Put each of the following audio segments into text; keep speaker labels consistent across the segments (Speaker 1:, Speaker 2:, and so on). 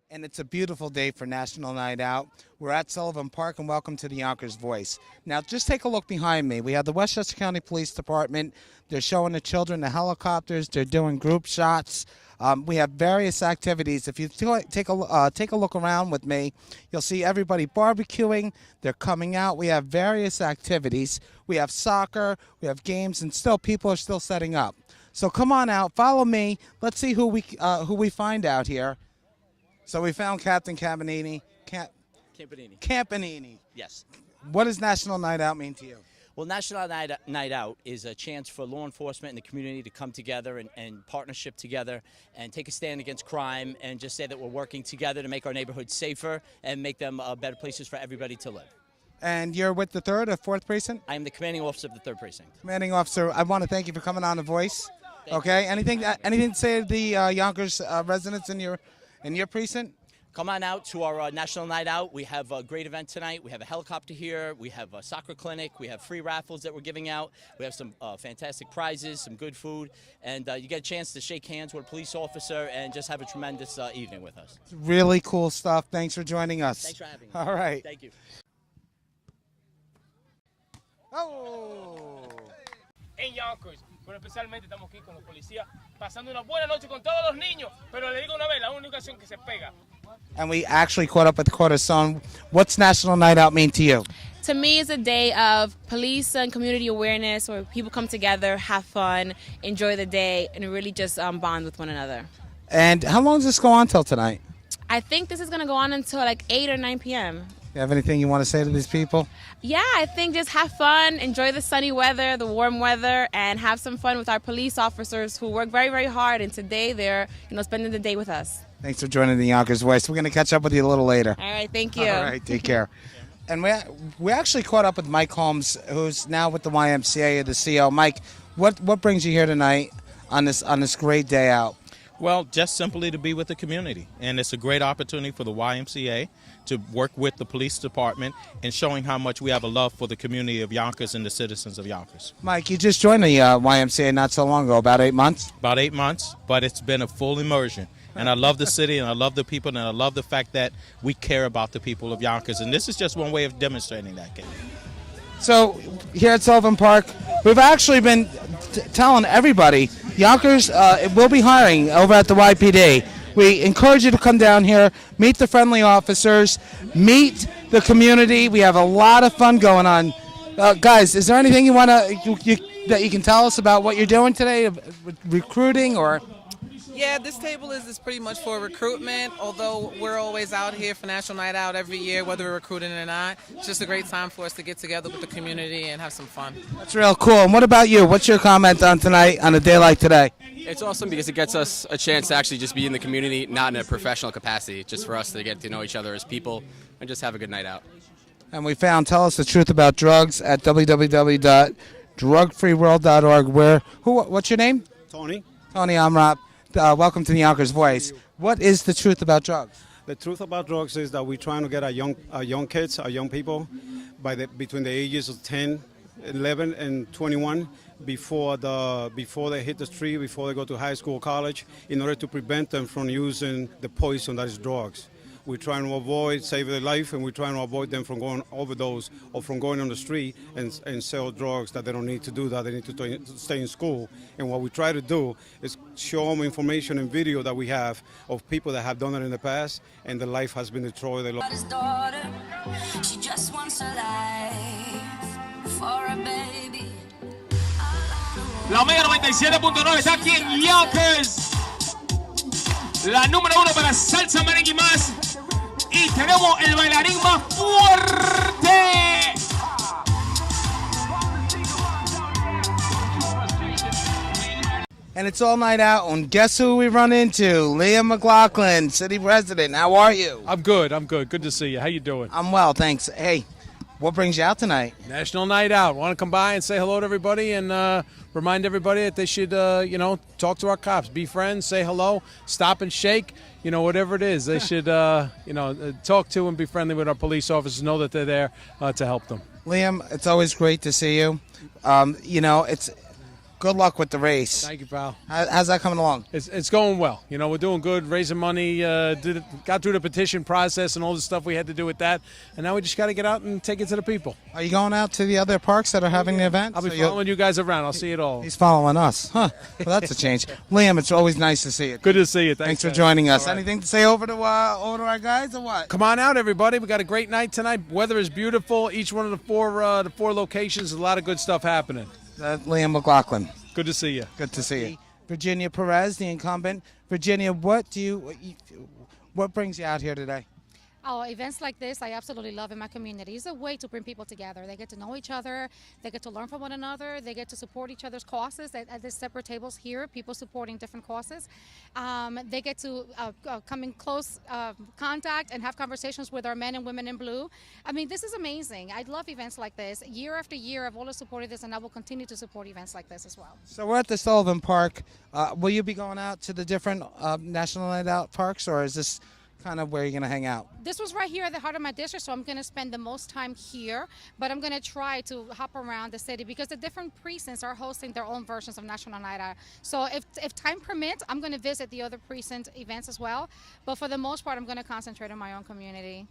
Speaker 1: And it's a beautiful day for National Night Out. We're at Sullivan Park, and welcome to the Yonkers Voice. Now, just take a look behind me. We have the Westchester County Police Department. They're showing the children the helicopters. They're doing group shots. We have various activities. If you take a look around with me, you'll see everybody barbecuing. They're coming out. We have various activities. We have soccer. We have games, and still people are still setting up. So come on out. Follow me. Let's see who we find out here. So we found Captain Campanini. Campanini.
Speaker 2: Yes.
Speaker 1: What does National Night Out mean to you?
Speaker 2: Well, National Night Out is a chance for law enforcement and the community to come together and partnership together and take a stand against crime and just say that we're working together to make our neighborhoods safer and make them better places for everybody to live.
Speaker 1: And you're with the 3rd or 4th Precinct?
Speaker 2: I am the commanding officer of the 3rd Precinct.
Speaker 1: Commanding Officer, I want to thank you for coming on The Voice. Okay. Anything to say to the Yonkers residents in your precinct?
Speaker 2: Come on out to our National Night Out. We have a great event tonight. We have a helicopter here. We have a soccer clinic. We have free raffles that we're giving out. We have some fantastic prizes, some good food, and you get a chance to shake hands with a police officer and just have a tremendous evening with us.
Speaker 1: Really cool stuff. Thanks for joining us.
Speaker 2: Thanks for having me.
Speaker 1: All right.
Speaker 2: Thank you.
Speaker 1: Oh.
Speaker 3: En Yonkers, pero especialmente estamos aquí con los policías, pasando una buena noche con todos los niños, pero le digo una vez, la única ocasión que se pega.
Speaker 1: And we actually caught up with Cortisone. What's National Night Out mean to you?
Speaker 4: To me, it's a day of police and community awareness where people come together, have fun, enjoy the day, and really just bond with one another.
Speaker 1: And how long does this go on till tonight?
Speaker 4: I think this is going to go on until like 8 or 9 p.m.
Speaker 1: You have anything you want to say to these people?
Speaker 4: Yeah, I think just have fun, enjoy the sunny weather, the warm weather, and have some fun with our police officers who work very, very hard. And today they're, spending the day with us.
Speaker 1: Thanks for joining the Yonkers Voice. We're going to catch up with you a little later.
Speaker 4: All right, thank you.
Speaker 1: All right, take care. And we actually caught up with Mike Holmes, who's now with the YMCA, the CO. Mike, what brings you here tonight on this great day out?
Speaker 5: Well, just simply to be with the community, and it's a great opportunity for the YMCA to work with the police department and showing how much we have a love for the community of Yonkers and the citizens of Yonkers.
Speaker 1: Mike, you just joined the YMCA not so long ago, about 8 months?
Speaker 5: About 8 months, but it's been a full immersion. And I love the city, and I love the people, and I love the fact that we care about the people of Yonkers. And this is just one way of demonstrating that.
Speaker 1: So here at Sullivan Park, we've actually been telling everybody, Yonkers will be hiring over at the YPD. We encourage you to come down here, meet the friendly officers, meet the community. We have a lot of fun going on. Guys, is there anything you want that you can tell us about what you're doing today, recruiting or?
Speaker 6: Yeah, this table is pretty much for recruitment, although we're always out here for National Night Out every year, whether we're recruiting or not. It's just a great time for us to get together with the community and have some fun.
Speaker 1: That's real cool. And what about you? What's your comment on tonight, on a day like today?
Speaker 7: It's awesome because it gets us a chance to actually just be in the community, not in a professional capacity, just for us to get to know each other as people and just have a good night out.
Speaker 1: And we found Tell Us the Truth About Drugs at www.drugfreeworld.org. What's your name?
Speaker 8: Tony.
Speaker 1: Tony, I'm Rob. Welcome to the Yonkers Voice. What is the truth about drugs?
Speaker 8: The truth about drugs is that we're trying to get our young kids, our young people, between the ages of 10, 11, and 21, before they hit the street, before they go to high school, college, in order to prevent them from using the poison that is drugs. We're trying to save their life, and we're trying to avoid them from going overdose or from going on the street and sell drugs that they don't need to do, that they need to stay in school. And what we try to do is show them information and video that we have of people that have done it in the past, and their life has been destroyed.
Speaker 9: His daughter, she just wants a life for a baby.
Speaker 3: La Omega 97.9 está aquí en Yonkers. La número 1 para salsa, merengue y más. Y tenemos el bailarín más fuerte.
Speaker 1: And it's all night out, and guess who we run into? Liam McLaughlin, city president. How are you?
Speaker 10: I'm good. Good to see you. How you doing?
Speaker 1: I'm well, thanks. Hey, what brings you out tonight?
Speaker 10: National Night Out. Want to come by and say hello to everybody and remind everybody that they should, talk to our cops, be friends, say hello, stop and shake, whatever it is. They should, talk to and be friendly with our police officers, know that they're there to help them.
Speaker 1: Liam, it's always great to see you. good luck with the race.
Speaker 10: Thank you, pal.
Speaker 1: How's that coming along?
Speaker 10: It's going well. You know, we're doing good, raising money, got through the petition process and all the stuff we had to do with that, and now we just got to get out and take it to the people.
Speaker 1: Are you going out to the other parks that are having the event?
Speaker 10: I'll be following you guys around. I'll see it all.
Speaker 1: He's following us. Huh. Well, that's a change. Liam, it's always nice to see you.
Speaker 10: Good to see you.
Speaker 1: Thanks for
Speaker 10: guys.
Speaker 1: joining us.
Speaker 10: All right.
Speaker 1: Anything to say over to our guys or what?
Speaker 10: Come on out, everybody. We got a great night tonight. Weather is beautiful. Each one of the four locations, a lot of good stuff happening.
Speaker 1: Liam McLaughlin.
Speaker 10: Good to see you.
Speaker 1: Good to see you. Virginia Perez, the incumbent. Virginia, what brings you out here today?
Speaker 11: Oh, events like this I absolutely love in my community. It's a way to bring people together. They get to know each other. They get to learn from one another. They get to support each other's causes. At the separate tables here, people supporting different causes. They get to come in close contact and have conversations with our men and women in blue. I mean, this is amazing. I love events like this. Year after year, I've always supported this, and I will continue to support events like this as well.
Speaker 1: So we're at the Sullivan Park. Will you be going out to the different National Night Out parks, or is this kind of where you're going to hang out?
Speaker 11: This was right here at the heart of my district, so I'm going to spend the most time here, but I'm going to try to hop around the city because the different precincts are hosting their own versions of National Night Out. So if time permits, I'm going to visit the other precinct events as well, but for the most part, I'm going to concentrate on my own community.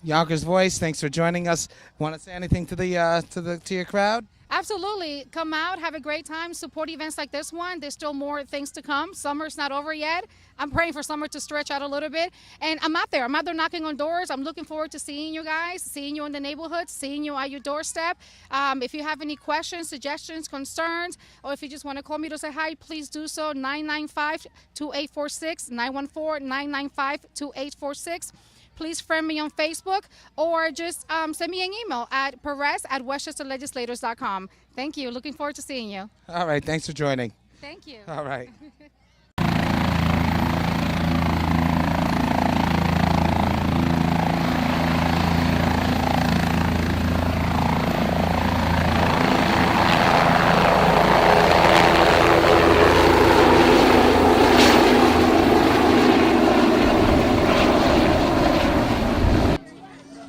Speaker 1: Yonkers Voice, thanks for joining us. Want to say anything to your crowd?
Speaker 11: Absolutely. Come out, have a great time, support events like this one. There's still more things to come. Summer's not over yet. I'm praying for summer to stretch out a little bit. And I'm out there knocking on doors. I'm looking forward to seeing you guys, seeing you in the neighborhood, seeing you at your doorstep. If you have any questions, suggestions, concerns, or if you just want to call me to say hi, please do so. 995-2846, 914-995-2846. Please friend me on Facebook or just send me an email at perez@westchesterlegislators.com. Thank you. Looking forward to seeing you.
Speaker 1: All right. Thanks for joining.
Speaker 11: Thank you.
Speaker 1: All right.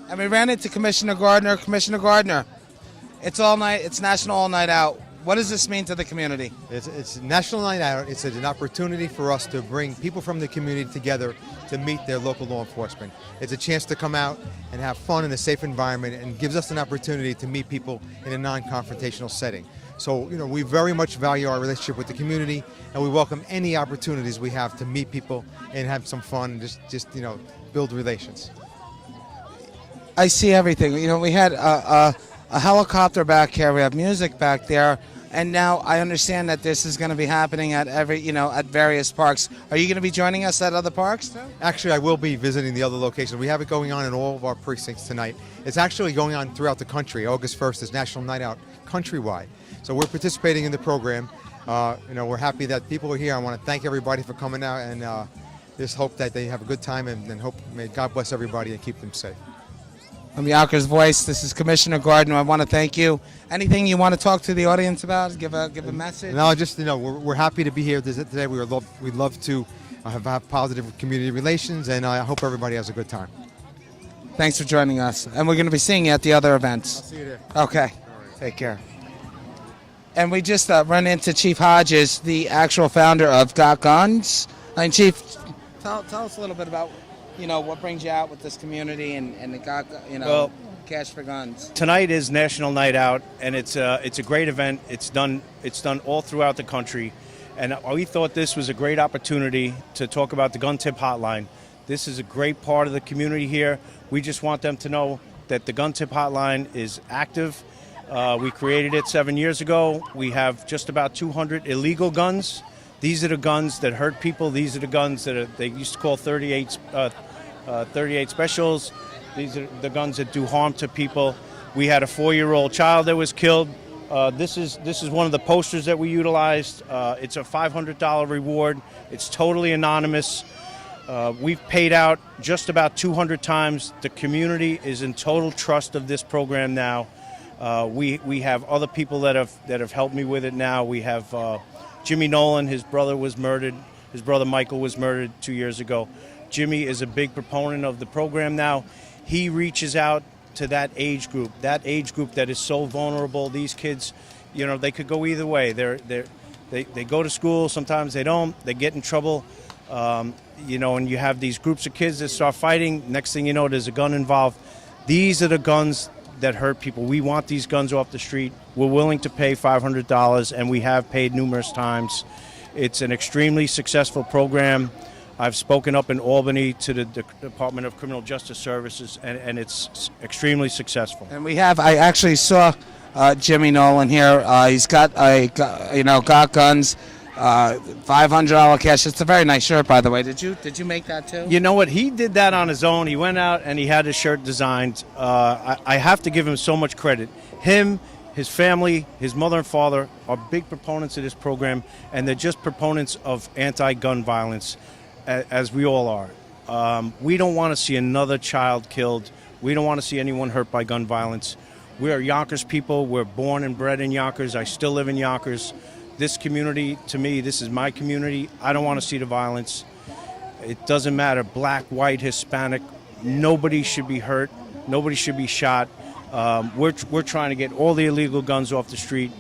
Speaker 1: And we ran into Commissioner Gardner. Commissioner Gardner, it's National All Night Out. What does this mean to the community?
Speaker 12: It's National Night Out. It's an opportunity for us to bring people from the community together to meet their local law enforcement. It's a chance to come out and have fun in a safe environment and gives us an opportunity to meet people in a non-confrontational setting. So, you know, we very much value our relationship with the community, and we welcome any opportunities we have to meet people and have some fun and just build relations.
Speaker 1: I see everything. You know, we had a helicopter back here. We have music back there. And now I understand that this is going to be happening at at various parks. Are you going to be joining us at other parks too?
Speaker 12: Actually, I will be visiting the other locations. We have it going on in all of our precincts tonight. It's actually going on throughout the country. August 1st is National Night Out countrywide. So we're participating in the program. We're happy that people are here. I want to thank everybody for coming out and just hope that they have a good time and may God bless everybody and keep them safe.
Speaker 1: I'm Yonkers Voice. This is Commissioner Gardner. I want to thank you. Anything you want to talk to the audience about? Give a message.
Speaker 12: No, just we're happy to be here today. We'd love to have positive community relations, and I hope everybody has a good time.
Speaker 1: Thanks for joining us, and we're going to be seeing you at the other events.
Speaker 12: I'll see you there.
Speaker 1: Okay. Right. Take care. And we just run into Chief Hodges, the actual founder of Got Guns. And Chief, tell us a little bit about what brings you out with this community and the Cash for Guns.
Speaker 13: Tonight is National Night Out, and it's a great event. It's done all throughout the country, and we thought this was a great opportunity to talk about the gun tip hotline. This is a great part of the community here. We just want them to know that the gun tip hotline is active. We created it 7 years ago. We have just about 200 illegal guns. These are the guns that hurt people. These are the guns that they used to call 38 specials. These are the guns that do harm to people. We had a 4-year-old child that was killed. This is one of the posters that we utilized. It's a $500 reward. It's totally anonymous. We've paid out just about 200 times. The community is in total trust of this program now. We have other people that have helped me with it now. We have Jimmy Nolan. His brother was murdered. His brother Michael was murdered 2 years ago. Jimmy is a big proponent of the program now. He reaches out to that age group that is so vulnerable. These kids you know, they could go either way. They go to school, sometimes they don't, they get in trouble, you know, and you have these groups of kids that start fighting. Next thing you know, there's a gun involved. These are the guns that hurt people. We want these guns off the street. We're willing to pay $500, and we have paid numerous times. It's an extremely successful program. I've spoken up in Albany to the Department of Criminal Justice Services, and it's extremely successful.
Speaker 1: And I actually saw Jimmy Nolan here. He's got got guns, $500 cash. It's a very nice shirt, by the way. Did you make that too?
Speaker 13: You know what? He did that on his own. He went out and he had his shirt designed. I have to give him so much credit. Him, his family, his mother and father are big proponents of this program, and they're just proponents of anti-gun violence, as we all are. We don't want to see another child killed. We don't want to see anyone hurt by gun violence. We are Yonkers people. We're born and bred in Yonkers. I still live in Yonkers. This community, to me, this is my community. I don't want to see the violence. It doesn't matter, black, white, Hispanic. Nobody should be hurt. Nobody should be shot. We're trying to get all the illegal guns off the street,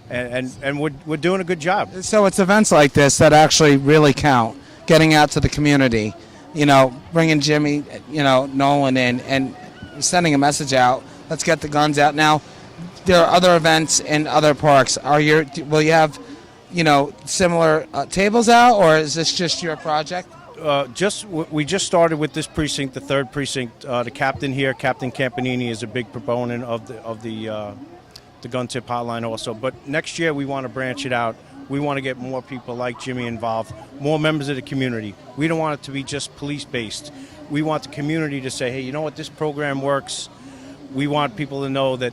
Speaker 13: and we're doing a good job.
Speaker 1: So it's events like this that actually really count. Getting out to the community, you know, bringing Jimmy, you know, Nolan in, and sending a message out. Let's get the guns out. Now, there are other events in other parks. Will you have, you know, similar tables out, or is this just your project?
Speaker 13: We just started with this precinct, the 3rd precinct. The captain here, Captain Campanini, is a big proponent of the gun tip hotline also. But next year we want to branch it out. We want to get more people like Jimmy involved, more members of the community. We don't want it to be just police-based. We want the community to say, hey, you know what, this program works. We want people to know that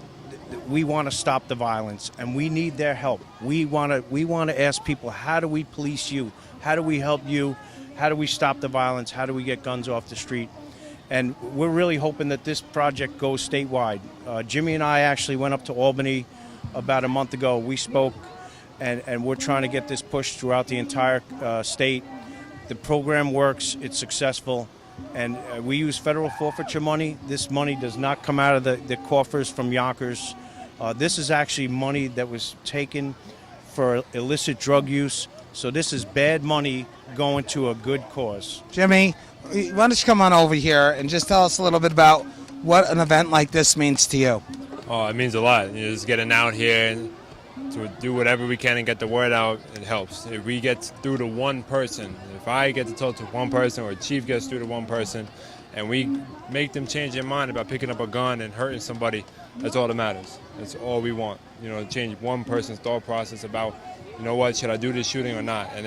Speaker 13: we want to stop the violence, and we need their help. We want to ask people, how do we police you? How do we help you? How do we stop the violence? How do we get guns off the street? And we're really hoping that this project goes statewide. Jimmy and I actually went up to Albany about a month ago. We spoke, and we're trying to get this pushed throughout the entire state. The program works. It's successful. And we use federal forfeiture money. This money does not come out of the coffers from Yonkers. This is actually money that was taken for illicit drug use. So this is bad money going to a good cause.
Speaker 1: Jimmy, why don't you come on over here and just tell us a little bit about what an event like this means to you?
Speaker 14: Oh, it means a lot. You know, just getting out here and to do whatever we can and get the word out, it helps. If we get through to one person, if I get to talk to one person or Chief gets through to one person, and we make them change their mind about picking up a gun and hurting somebody, that's all that matters. That's all we want. You know, change one person's thought process about, you know what, should I do this shooting or not? And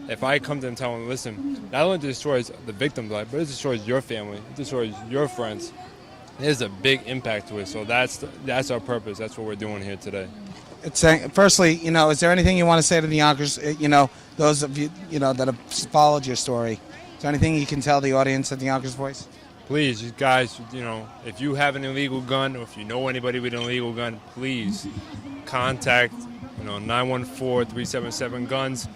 Speaker 14: if I come to them and tell them, listen, not only destroys the victim's life, but it destroys your family, it destroys your friends. There's a big impact to it. So that's our purpose. That's what we're doing here today.
Speaker 1: Firstly, you know, is there anything you want to say to the Yonkers, you know, those of you, you know, that have followed your story? Is there anything you can tell the audience at the Yonkers Voice?
Speaker 14: Please, you guys, you know, if you have an illegal gun or if you know anybody with an illegal gun, please contact, you know, 914-377-GUNS.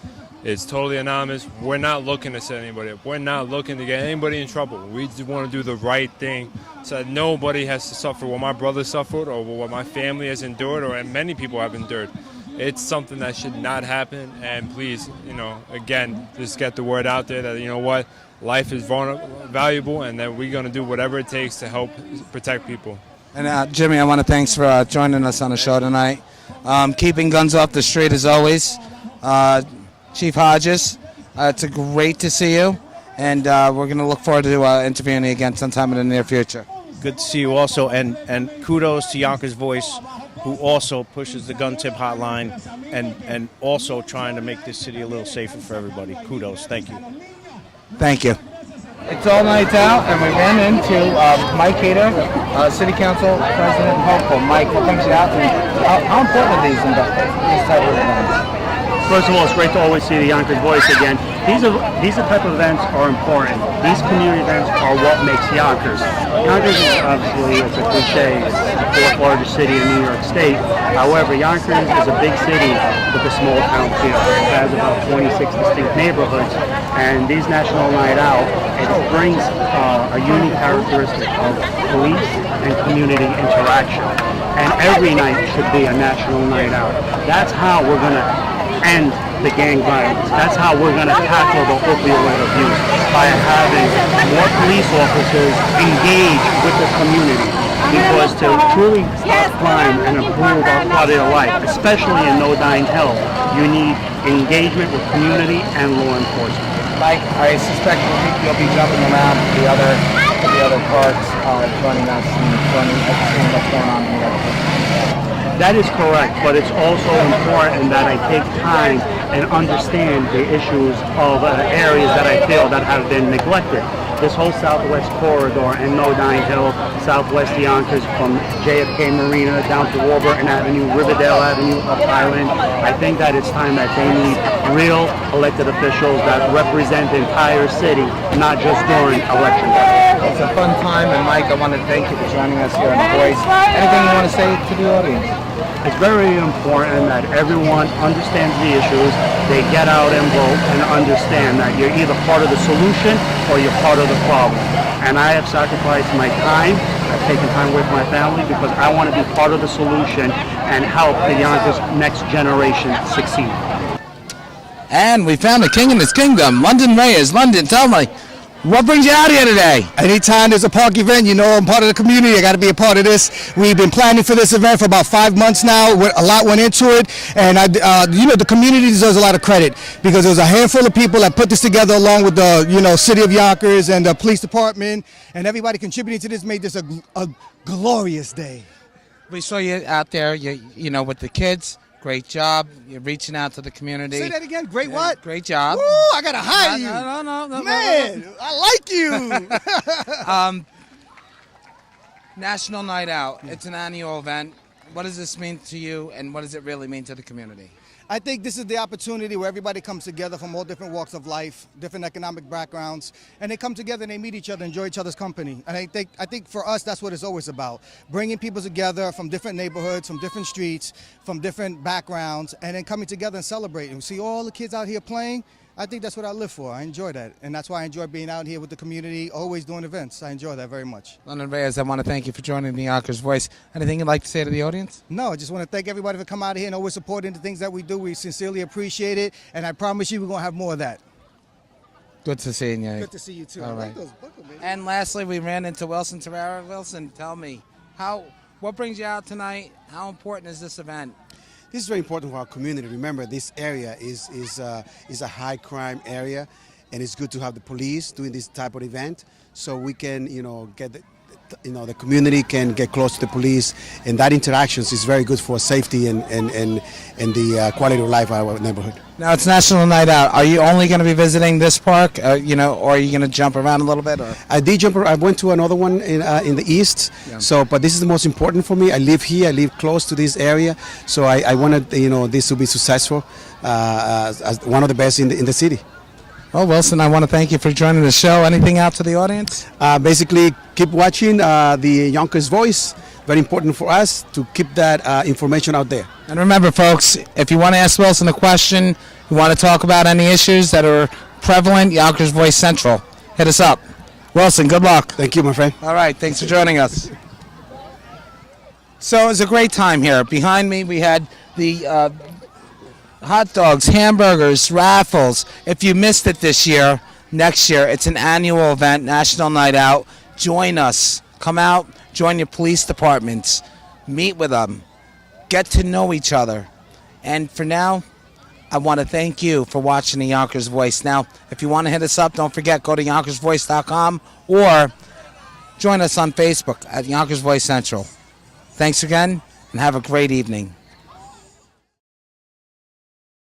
Speaker 14: It's totally anonymous. We're not looking to set anybody up. We're not looking to get anybody in trouble. We just want to do the right thing so that nobody has to suffer what my brother suffered or what my family has endured or many people have endured. It's something that should not happen. And please, you know, again, just get the word out there that, you know what, life is valuable and that we're going to do whatever it takes to help protect people.
Speaker 1: And Jimmy, I want to thanks for joining us on the show tonight. Keeping guns off the street as always. Chief Hodges, it's great to see you, and we're going to look forward to interviewing you again sometime in the near future.
Speaker 13: Good to see you also, and kudos to Yonkers Voice, who also pushes the gun tip hotline and also trying to make this city a little safer for everybody. Kudos. Thank you.
Speaker 1: Thank you. It's all night out, and we ran into Mike Hader, City Council President and hopeful. Mike, what comes you out? How important are these type of events?
Speaker 15: First of all, it's great to always see the Yonkers Voice again. These type of events are important. These community events are what makes Yonkers. Yonkers is obviously, it's a cliche, it's the 4th largest city in New York State. However, Yonkers is a big city with a small town feel. It has about 26 distinct neighborhoods, and these National Night Out, it brings a unique characteristic of police and community interaction. and every night should be a national night out. That's how we're going to end the gang violence. That's how we're going to tackle the opioid abuse, by having more police officers engage with the community. Because to truly stop crime and improve our quality of life, especially in No Dying Hill, you need engagement with community and law enforcement.
Speaker 16: Mike, I suspect you'll be jumping around to the other parks, joining us and seeing what's going on in the other parks.
Speaker 15: That is correct, but it's also important that I take time and understand the issues of areas that I feel that have been neglected. This whole southwest corridor and No Dying Hill, southwest Yonkers, from JFK Marina down to Warburton Avenue, Riverdale Avenue, up Island. I think that it's time that they need real elected officials that represent the entire city, not just during election day.
Speaker 16: It's a fun time, and Mike, I want to thank you for joining us here on The Voice. Anything you want to say to the audience?
Speaker 15: It's very important that everyone understands the issues, they get out and vote and understand that you're either part of the solution or you're part of the problem. And I have sacrificed my time, I've taken time with my family because I want to be part of the solution and help the Yonkers next generation succeed.
Speaker 1: And we found a king in his kingdom, London Reyes. London, tell me, what brings you out here today?
Speaker 17: Anytime there's a park event, you know I'm part of the community. I got to be a part of this. We've been planning for this event for about 5 months now. A lot went into it, and the community deserves a lot of credit because there was a handful of people that put this together, along with the city of Yonkers and the police department, and everybody contributing to this made this a glorious day.
Speaker 1: We saw you out there, with the kids. Great job. You're reaching out to the community.
Speaker 17: Say that again. Great what?
Speaker 1: Great job.
Speaker 17: Woo, I got to hire you.
Speaker 1: No.
Speaker 17: Man, I like you.
Speaker 1: National Night Out. It's an annual event. What does this mean to you, and what does it really mean to the community?
Speaker 17: I think this is the opportunity where everybody comes together from all different walks of life, different economic backgrounds, and they come together and they meet each other, enjoy each other's company. And I think for us, that's what it's always about, bringing people together from different neighborhoods, from different streets, from different backgrounds, and then coming together and celebrating. See all the kids out here playing. I think that's what I live for. I enjoy that, and that's why I enjoy being out here with the community, always doing events. I enjoy that very much.
Speaker 1: London Reyes, I want to thank you for joining the Yonkers Voice. Anything you'd like to say to the audience?
Speaker 17: No, I just want to thank everybody for coming out here and always supporting the things that we do. We sincerely appreciate it, and I promise you we're going to have more of that.
Speaker 1: Good to see you.
Speaker 17: Good to see you, too.
Speaker 1: All
Speaker 17: I
Speaker 1: right.
Speaker 17: like those buckle, man.
Speaker 1: And lastly, we ran into Wilson Terrera. Wilson, tell me, what brings you out tonight? How important is this event?
Speaker 18: This is very important for our community. Remember, this area is a high crime area, and it's good to have the police doing this type of event, so we can, get the community can get close to the police, and that interactions is very good for safety and the quality of life of our neighborhood.
Speaker 1: Now it's National Night Out. Are you only going to be visiting this park, or are you going to jump around a little bit? Or?
Speaker 18: I did jump. I went to another one in the east. Yeah. But this is the most important for me. I live here. I live close to this area, so I wanted this to be successful as one of the best in the city.
Speaker 1: Well, Wilson, I want to thank you for joining the show. Anything out to the audience?
Speaker 18: Basically, keep watching the Yonkers Voice. Very important for us to keep that information out there.
Speaker 1: And remember, folks, if you want to ask Wilson a question, you want to talk about any issues that are prevalent, Yonkers Voice Central, hit us up. Wilson, good luck.
Speaker 18: Thank you, my friend.
Speaker 1: All right, thanks for joining us. So it was a great time here. Behind me, we had the hot dogs, hamburgers, raffles. If you missed it this year, next year, it's an annual event, National Night Out. Join us. Come out, join your police departments, meet with them, get to know each other. And for now, I want to thank you for watching the Yonkers Voice. Now, if you want to hit us up, don't forget, go to YonkersVoice.com or join us on Facebook at Yonkers Voice Central. Thanks again, and have a great evening.